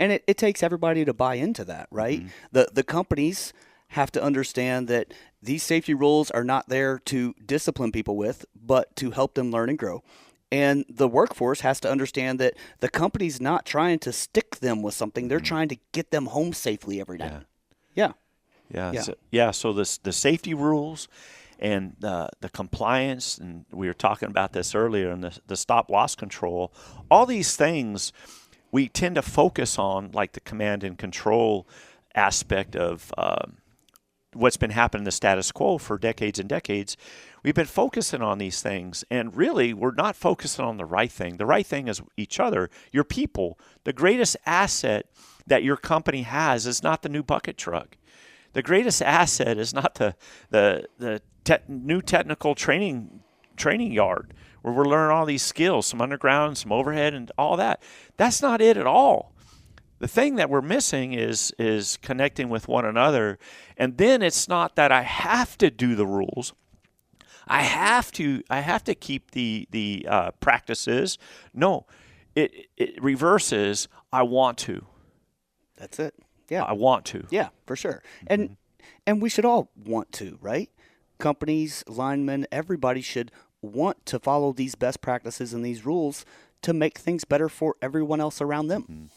And it takes everybody to buy into that, right? The companies have to understand that these safety rules are not there to discipline people with, but to help them learn and grow. And the workforce has to understand that the company's not trying to stick them with something. They're trying to get them home safely every day. So the safety rules and the compliance, and we were talking about this earlier, and the stop-loss control, all these things we tend to focus on, like the command and control aspect of what's been happening in the status quo for decades and decades. We've been focusing on these things, and really we're not focusing on the right thing. The right thing is each other, your people. The greatest asset that your company has is not the new bucket truck. The greatest asset is not the new technical training yard where we're learning all these skills, some underground, some overhead, and all that. That's not it at all. The thing that we're missing is connecting with one another. And then it's not that I have to do the rules. I have to keep the practices. No, it reverses. I want to. That's it. Yeah, I want to. Yeah, for sure. And we should all want to, right? Companies, linemen, everybody should want to follow these best practices and these rules to make things better for everyone else around them.